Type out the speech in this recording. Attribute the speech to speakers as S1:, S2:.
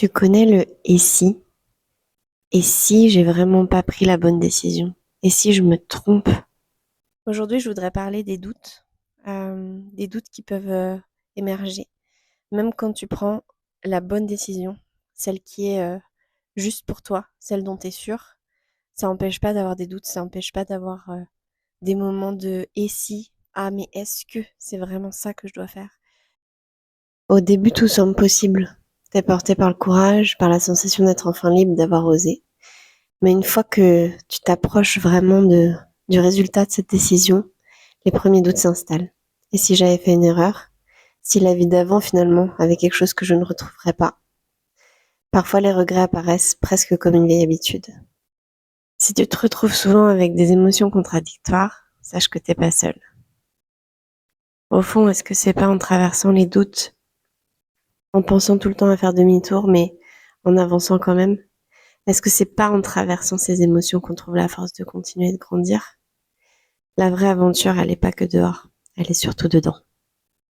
S1: Tu connais le et si? Et si j'ai vraiment pas pris la bonne décision? Et si je me trompe? Aujourd'hui, je voudrais parler des doutes qui peuvent émerger, même quand tu prends la bonne décision, celle qui est juste pour toi, celle dont tu es sûr. Ça n'empêche pas d'avoir des doutes, ça n'empêche pas d'avoir des moments de et si? Ah, mais est-ce que c'est vraiment ça que je dois faire? Au début, tout semble possible. T'es porté par le courage, par la sensation d'être enfin libre, d'avoir osé. Mais une fois que tu t'approches vraiment du résultat de cette décision, les premiers doutes s'installent. Et si j'avais fait une erreur? Si la vie d'avant, finalement, avait quelque chose que je ne retrouverais pas? Parfois, les regrets apparaissent presque comme une vieille habitude. Si tu te retrouves souvent avec des émotions contradictoires, sache que t'es pas seul. Au fond, est-ce que c'est pas en traversant les doutes, en pensant tout le temps à faire demi-tour, mais en avançant quand même? Est-ce que c'est pas en traversant ces émotions qu'on trouve la force de continuer de grandir? La vraie aventure, elle est pas que dehors, elle est surtout dedans.